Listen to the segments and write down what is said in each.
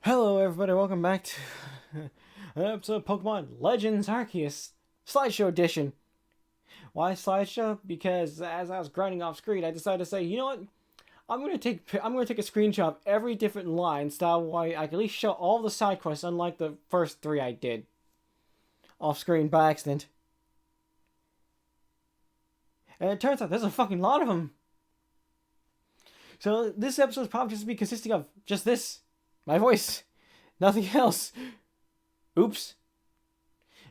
Hello everybody, welcome back to an episode of Pokemon Legends Arceus Slideshow Edition. Why slideshow? Because as I was grinding off screen, I decided to say, you know what? I'm gonna take a screenshot of every different line, so that way I can at least show all the side quests, unlike the first three I did off screen by accident. And it turns out there's a fucking lot of them. So this episode is probably just be consisting of just this, my voice, nothing else. Oops.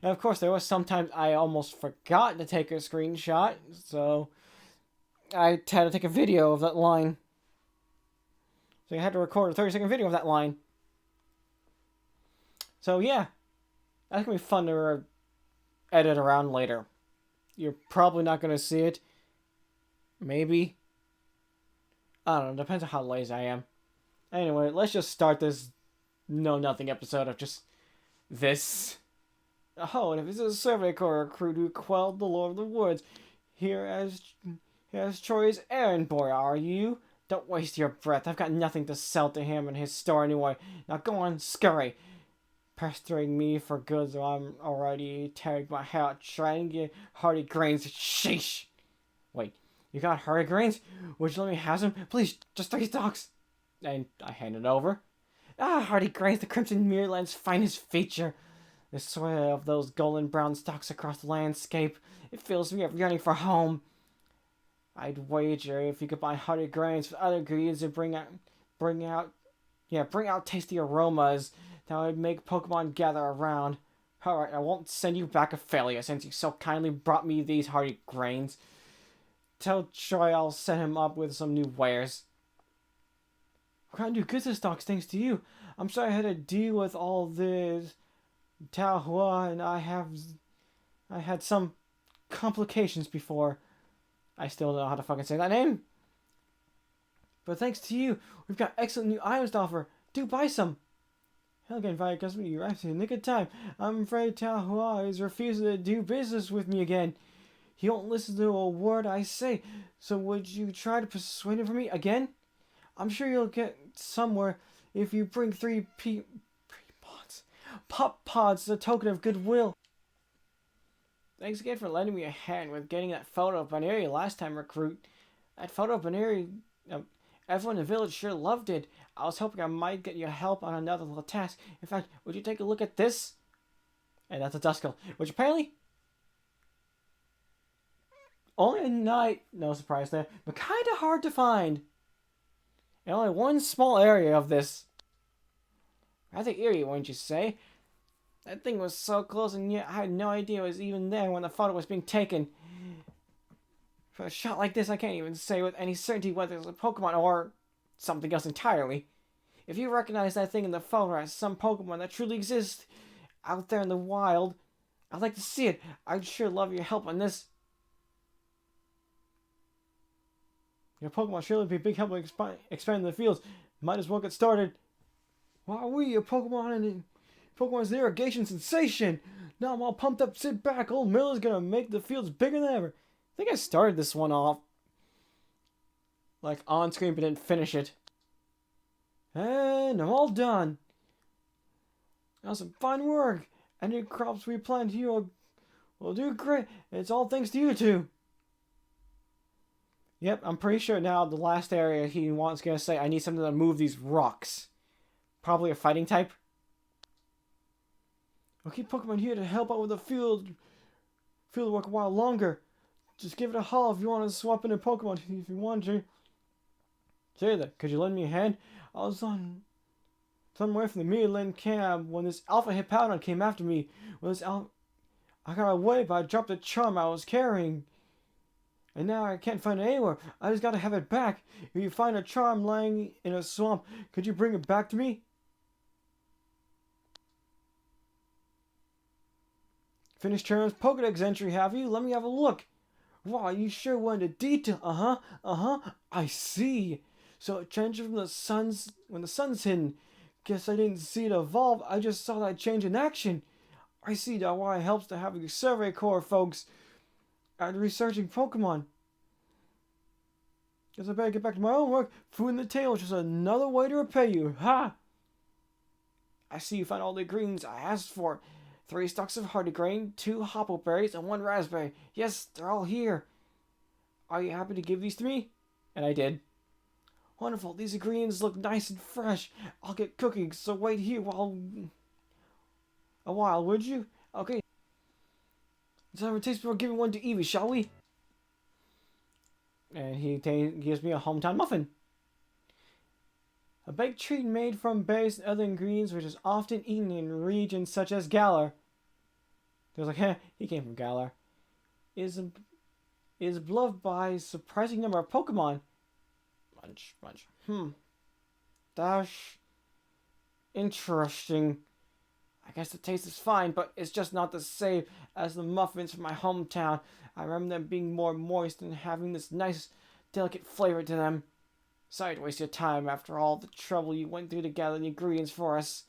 And of course, there was sometimes I almost forgot to take a screenshot, so I had to take a video of that line. So I had to record a 30-second video of that line. So yeah, that's gonna be fun to edit around later. You're probably not gonna see it. Maybe. I don't know, depends on how lazy I am. Anyway, let's just start this know-nothing episode of just this. Oh, and if this is a Survey Corps recruit who quelled the Lord of the Woods, here as Troy's errand boy, are you? Don't waste your breath. I've got nothing to sell to him in his store anyway. Now go on, scurry. Pestering me for goods while I'm already tearing my hair out trying to get Hardy Grains. Sheesh. Wait, you got Hardy Grains? Would you let me have some? Please, just 3 stocks. And I hand it over. Ah, Hardy Grains, the Crimson Mirrorland's finest feature. The sway of those golden brown stalks across the landscape. It fills me up yearning for home. I'd wager if you could buy Hardy Grains with other ingredients and bring out tasty aromas that would make Pokemon gather around. Alright, I won't send you back a failure since you so kindly brought me these Hardy Grains. Tell Troy I'll set him up with some new wares. What kind of new goods and stocks thanks to you? I'm sorry I had to deal with all this. Taohua and I had some complications before. I still don't know how to fucking say that name. But thanks to you, we've got excellent new items to offer. Do buy some. Hell, again, invited customer, you arrived in the nick of time. I'm afraid Taohua is refusing to do business with me again. He won't listen to a word I say. So would you try to persuade him for me again? I'm sure you'll get somewhere if you bring 3 Pop Pods as a token of goodwill. Thanks again for lending me a hand with getting that photo of Baneri last time, recruit. That photo of Baneri, everyone in the village sure loved it. I was hoping I might get your help on another little task. In fact, would you take a look at this? And that's a Duskull, which apparently only at night, no surprise there, but kinda hard to find. And only one small area of this. Rather eerie, wouldn't you say? That thing was so close and yet I had no idea it was even there when the photo was being taken. For a shot like this, I can't even say with any certainty whether it's a Pokemon or something else entirely. If you recognize that thing in the photo as some Pokemon that truly exists out there in the wild, I'd like to see it. I'd sure love your help on this. Your Pokemon surely be a big help in expanding the fields. Might as well get started. Wow, your Pokemon's an irrigation sensation. Now I'm all pumped up. Sit back. Old Miller's gonna make the fields bigger than ever. I think I started this one off like on screen but didn't finish it. And I'm all done. That was some fine work. Any crops we plant here will do great. It's all thanks to you two. Yep, I'm pretty sure now the last area he wants gonna say I need something to move these rocks. Probably a fighting type. I'll keep Pokemon here to help out with the field work a while longer. Just give it a holler if you want to swap in a Pokemon if you want to. Say that, could you lend me a hand? I was on somewhere from the Midland camp when this Alpha Hippowdon came after me. I got away, but I dropped the charm I was carrying. And now I can't find it anywhere. I just gotta have it back. If you find a charm lying in a swamp, could you bring it back to me? Finished Charm's Pokedex entry, have you? Let me have a look. Wow, you sure went into detail. I see. So it changes from the sun's when the sun's hidden. Guess I didn't see it evolve. I just saw that change in action. I see now why it helps to have a Survey Corps, folks. At researching Pokemon. Guess I better get back to my own work. Food in the table is just another way to repay you. Ha! I see you found all the greens I asked for. 3 stalks of hardy grain, 2 hoppleberries, and 1 raspberry. Yes, they're all here. Are you happy to give these to me? And I did. Wonderful. These greens look nice and fresh. I'll get cooking, so wait here a while, would you? Okay. Let's have a taste before giving one to Evie, shall we? And he gives me a hometown muffin. A baked treat made from berries and other ingredients, which is often eaten in regions such as Galar. He was like, he came from Galar. Is beloved by a surprising number of Pokemon. Munch. That's interesting. I guess the taste is fine, but it's just not the same as the muffins from my hometown. I remember them being more moist and having this nice, delicate flavor to them. Sorry to waste your time after all the trouble you went through to gather the ingredients for us.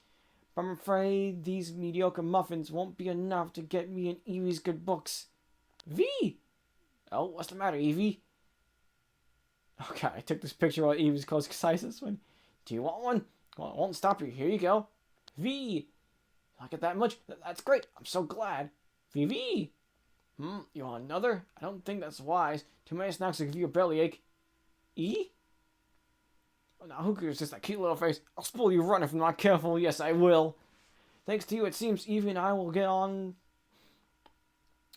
But I'm afraid these mediocre muffins won't be enough to get me in Evie's good books. V! Oh, what's the matter, Evie? Okay, I took this picture while Evie's close beside this one. Do you want one? Well, it won't stop you. Here you go. V! Like it that much? That's great. I'm so glad. VV! You want another? I don't think that's wise. Too many snacks will give you a bellyache. E? Oh, now who cares? Just that cute little face. I'll spoil you run if I'm not careful. Yes, I will. Thanks to you, it seems Evie and I will get on...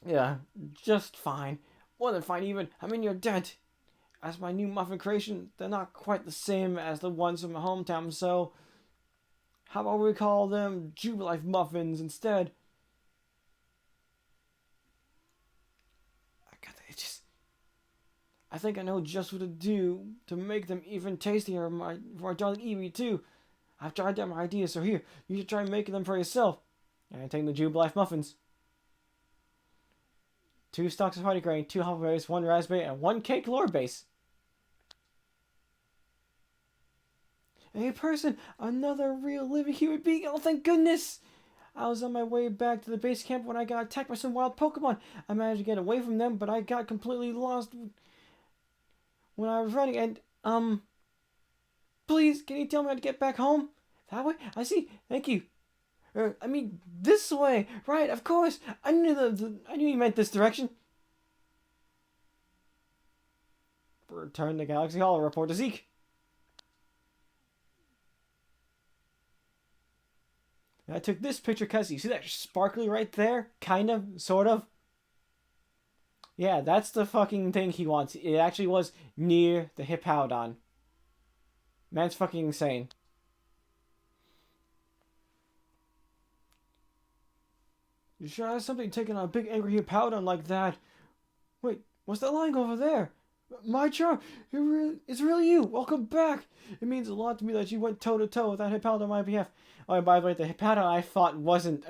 Yeah, just fine. More than fine, even. I'm in your debt. As my new muffin creation, they're not quite the same as the ones from my hometown, so... How about we call them Jubilife muffins instead? I think I know just what to do to make them even tastier for my darling Evie too. I've tried out my ideas, so here, you should try making them for yourself. And I take the Jubilife muffins. 2 stalks of hardy grain, 2 hoppleberries, 1 raspberry, and 1 cake lore base. Hey person, another real living human being. Oh, thank goodness! I was on my way back to the base camp when I got attacked by some wild Pokemon. I managed to get away from them, but I got completely lost when I was running. And, please, can you tell me how to get back home? That way? I see. Thank you. I mean, this way. Right, of course. I knew you meant this direction. Return to Galaxy Hall. Report to Zeke. I took this picture because you see that sparkly right there? Kind of, sort of. Yeah, that's the fucking thing he wants. It actually was near the Hippowdon. Man's fucking insane. You sure has something taking on a big angry Hippowdon like that? Wait, what's that lying over there? My charm! It's really you! Welcome back! It means a lot to me that you went toe-to-toe with that Hippowdon on my behalf. Oh, and by the way, the Hippowdon I fought wasn't,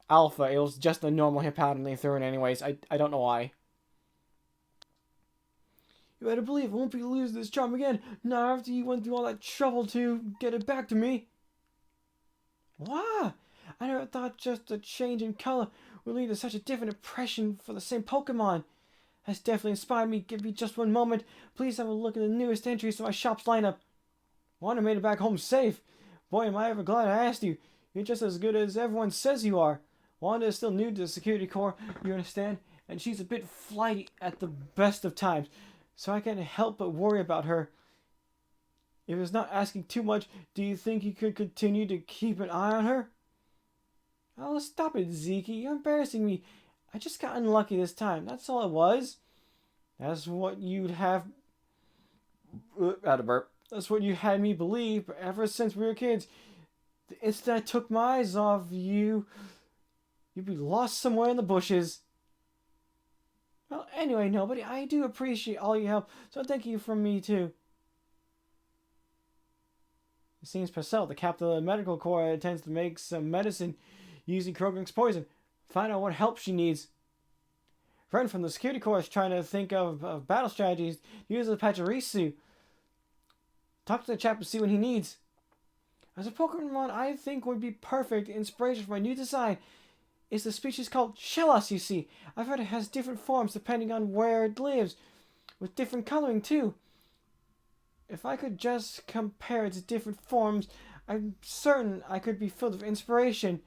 Alpha. It was just a normal Hippowdon they threw in anyways. I don't know why. You better believe I won't be losing this charm again. Not after you went through all that trouble to get it back to me. Wow! I never thought just a change in color would lead to such a different impression for the same Pokemon. That's definitely inspired me. Give me just one moment. Please have a look at the newest entries to my shop's lineup. Wanda made it back home safe. Boy, am I ever glad I asked you. You're just as good as everyone says you are. Wanda is still new to the security corps, you understand? And she's a bit flighty at the best of times. So I can't help but worry about her. If it's not asking too much, do you think you could continue to keep an eye on her? Oh, stop it, Zeke. You're embarrassing me. I just got unlucky this time. That's all it was. That's what you'd have... Out of burp. That's what you had me believe ever since we were kids. The instant I took my eyes off you, you'd be lost somewhere in the bushes. Well, anyway, nobody, I do appreciate all your help, so thank you from me too. It seems Purcell, the captain of the medical corps, intends to make some medicine using Krogan's poison. Find out what help she needs. Ren from the security corps is trying to think of battle strategies to use the Pachirisu. Talk to the chap and see what he needs. As a Pokemon I think would be perfect inspiration for my new design is the species called Shellos, you see. I've heard it has different forms depending on where it lives, with different coloring too. If I could just compare its different forms, I'm certain I could be filled with inspiration.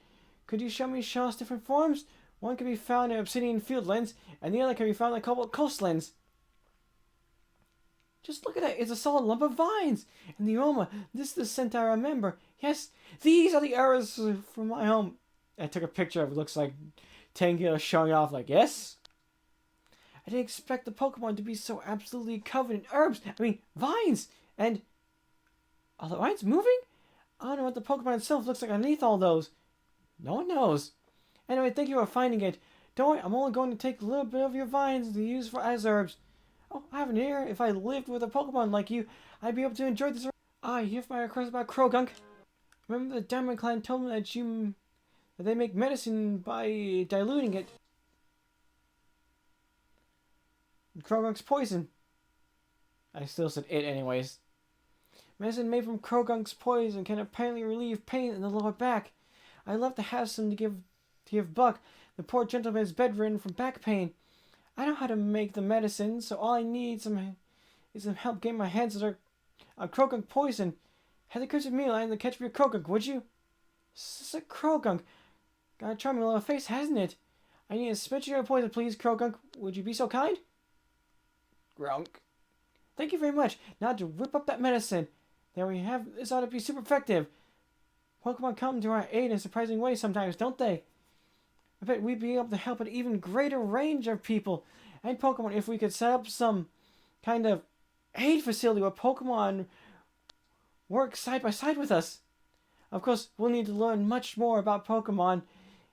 Could you show me Shaw's different forms? One can be found in obsidian fieldlands, and the other can be found in cobalt coastlands. Just look at it. It's a solid lump of vines. And the aroma. This is the scent I remember. Yes, these are the arrows from my home. I took a picture of it. Looks like Tangela showing off like, yes? I didn't expect the Pokemon to be so absolutely covered in herbs. I mean, vines. And are the vines moving? I don't know what the Pokemon itself looks like underneath all those. No one knows. Anyway, thank you for finding it. Don't worry, I'm only going to take a little bit of your vines to use as herbs. Oh, I have an ear. If I lived with a Pokemon like you, I'd be able to enjoy this. Ah, you have my request about Krogunk. Remember the Diamond Clan told me that they make medicine by diluting it. Krogunk's poison. I still said it anyways. Medicine made from Krogunk's poison can apparently relieve pain in the lower back. I'd love to have some to give Buck. The poor gentleman is bedridden from back pain. I know how to make the medicine, so all I need is some help getting my hands on Krogunk poison. Have the Crimson Meal and the catch me a Krogunk, would you? This is a Krogunk. Got a charming little face, hasn't it? I need a special poison, please, Krogunk. Would you be so kind? Grunk. Thank you very much. Now to whip up that medicine. There we have. This ought to be super effective. Pokemon come to our aid in surprising ways sometimes, don't they? I bet we'd be able to help an even greater range of people and Pokemon if we could set up some kind of aid facility where Pokemon work side by side with us. Of course, we'll need to learn much more about Pokemon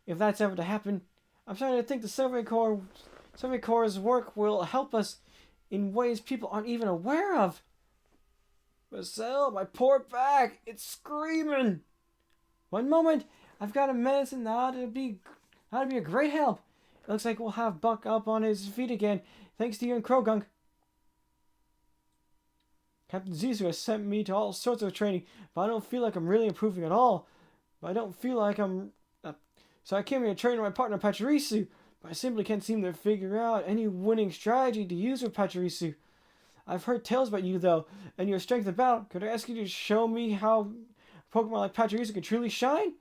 if that's ever to happen. I'm starting to think the Survey Corps' work will help us in ways people aren't even aware of. Marcel, my poor back, it's screaming. One moment, I've got a medicine that ought to be a great help. It looks like we'll have Buck up on his feet again, thanks to you and Krogunk. Captain Zizu has sent me to all sorts of training, but I don't feel like I'm really improving at all. But I don't feel like I'm... So I came here to train my partner Pachirisu, but I simply can't seem to figure out any winning strategy to use with Pachirisu. I've heard tales about you, though, and your strength of battle. Could I ask you to show me how Pokemon like Pachirisu can truly shine?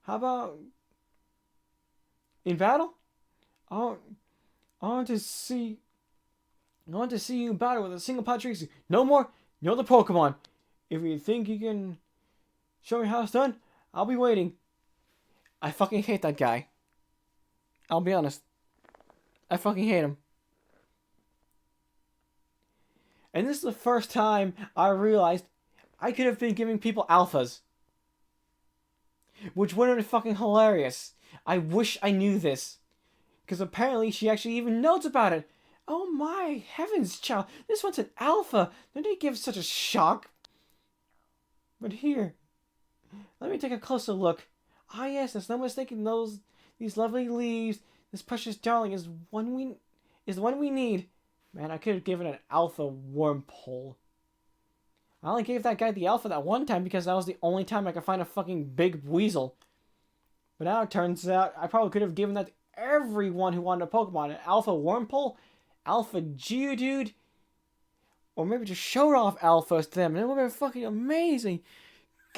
How about... in battle? I want to see you battle with a single Pachirisu. No other Pokemon. If you think you can show me how it's done, I'll be waiting. I fucking hate that guy. I'll be honest. I fucking hate him. And this is the first time I realized I could have been giving people alphas. Which would have been fucking hilarious. I wish I knew this. Because apparently she actually even knows about it. Oh my heavens, child. This one's an alpha. Don't they give such a shock? But here. Let me take a closer look. Ah yes, there's no mistaking these lovely leaves. This precious darling is the one we need. Man, I could have given an alpha wormpole. I only gave that guy the alpha that one time because that was the only time I could find a fucking big weasel. But now it turns out I probably could have given that to everyone who wanted a Pokemon. An alpha wormpole, alpha Geodude, or maybe just showed off alphas to them. And it would have been fucking amazing.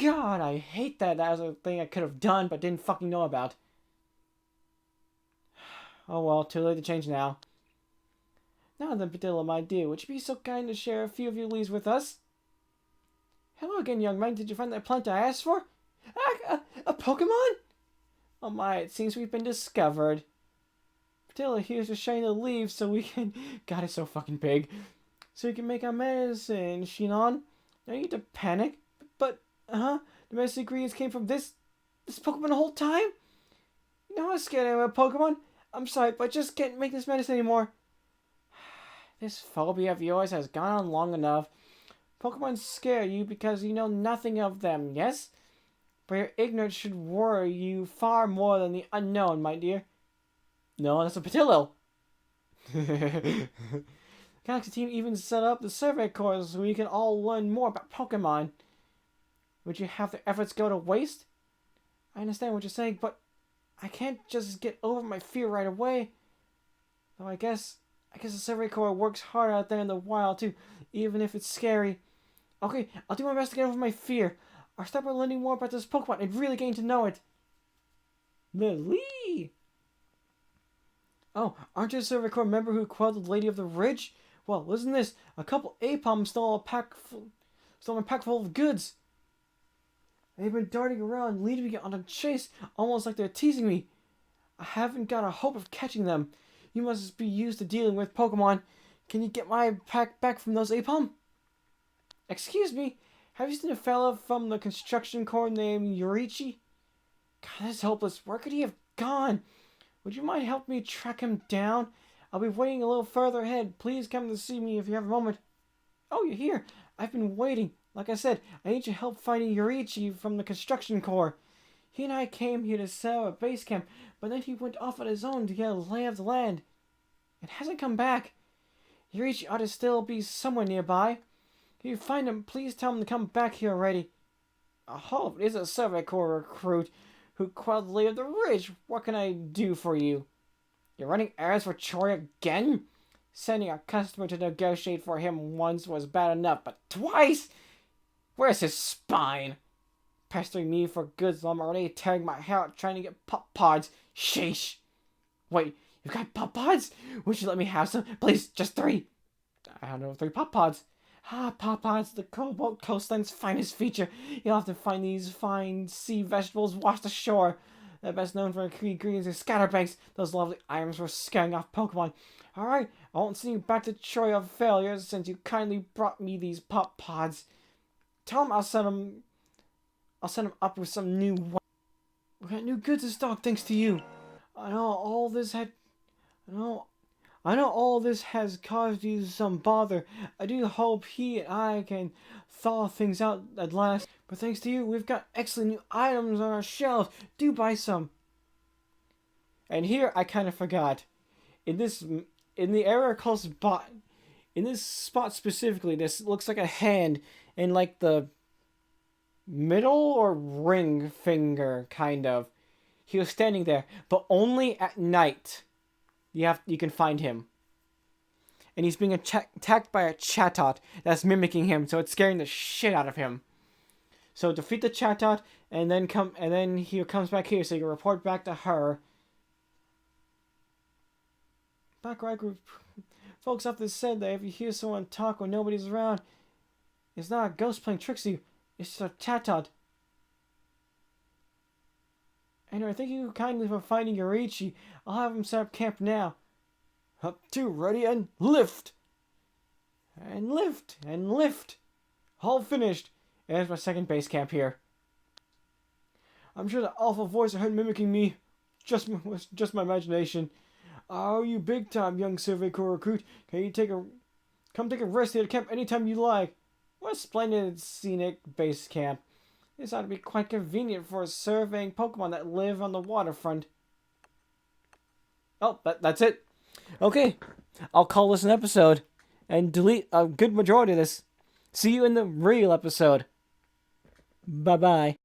God, I hate that. That was a thing I could have done but didn't fucking know about. Oh well, too late to change now. Now then, Padilla, my dear, would you be so kind to share a few of your leaves with us? Hello again, young man. Did you find that plant I asked for? A Pokemon? Oh my, it seems we've been discovered. Padilla, here's to shine the leaves so we can... God, it's so fucking big. So we can make our medicine, Shinon. No need to panic. But, the medicine ingredients came from this Pokemon the whole time? No, I was scared of a Pokemon. I'm sorry, but I just can't make this medicine anymore. This phobia of yours has gone on long enough. Pokemon scare you because you know nothing of them, yes? But your ignorance should worry you far more than the unknown, my dear. No, that's a Patillo. Galaxy Team even set up the survey course so we can all learn more about Pokemon. Would you have the efforts go to waste? I understand what you're saying, but I can't just get over my fear right away. Though I guess the Survey Corps works hard out there in the wild too, even if it's scary. Okay, I'll do my best to get over my fear. I'll start by learning more about this Pokemon and really getting to know it. Lily! Oh, aren't you a Survey Corps member who quelled the Lady of the Ridge? Well, listen to this. A couple Apom stole a pack full of goods. They've been darting around, leading me on a chase, almost like they're teasing me. I haven't got a hope of catching them. You must be used to dealing with Pokemon. Can you get my pack back from those Apom? Excuse me, have you seen a fellow from the construction corps named Yorichi? God, that's hopeless. Where could he have gone? Would you mind helping me track him down? I'll be waiting a little further ahead. Please come to see me if you have a moment. Oh, you're here. I've been waiting. Like I said, I need your help finding Yorichi from the construction corps. He and I came here to set up a base camp, but then he went off on his own to get a lay of the land. It hasn't come back. Yorichi ought to still be somewhere nearby. If you find him, please tell him to come back here already. Oh, it is a Survey Corps recruit who quelled the Lady of the Ridge. What can I do for you? You're running errands for Troy again? Sending a customer to negotiate for him once was bad enough, but twice? Where's his spine? Pestering me for goods while I'm already tearing my hair out trying to get Pop Pods. Sheesh. Wait, you've got Pop Pods? Would you let me have some? Please, just 3. I don't know, 3 Pop Pods. Pop Pods, the Cobalt Coastline's finest feature. You'll often find these fine sea vegetables washed ashore. They're best known for their greens and scatterbanks. Those lovely items for scaring off Pokemon. Alright, I won't send you back to Troy of failures since you kindly brought me these Pop Pods. Tell him I'll send him up with some new ones. We got new goods in stock thanks to you. I know all this has caused you some bother. I do hope he and I can thaw things out at last. But thanks to you, we've got excellent new items on our shelves. Do buy some. And here I kind of forgot. In the area called spot, in this spot specifically, this looks like a hand in like the middle or ring finger, kind of. He was standing there, but only at night. You can find him. And he's being attacked by a Chatot that's mimicking him, so it's scaring the shit out of him. So defeat the Chatot, and then he comes back here, so you can report back to her. Back right group. Folks often said that if you hear someone talk when nobody's around, it's not a ghost playing tricks you, it's just a Chatot. Anyway, thank you kindly for finding Yorichi. I'll have him set up camp now. Up 2, ready, and lift! And lift, and lift! All finished. And there's my second base camp here. I'm sure the awful voice I heard mimicking me was just my imagination. Oh, you big time, young Survey Corps recruit. Can you come take a rest here at camp anytime you like? What a splendid scenic base camp. This ought to be quite convenient for surveying Pokemon that live on the waterfront. Oh, that's it. Okay, I'll call this an episode and delete a good majority of this. See you in the real episode. Bye-bye.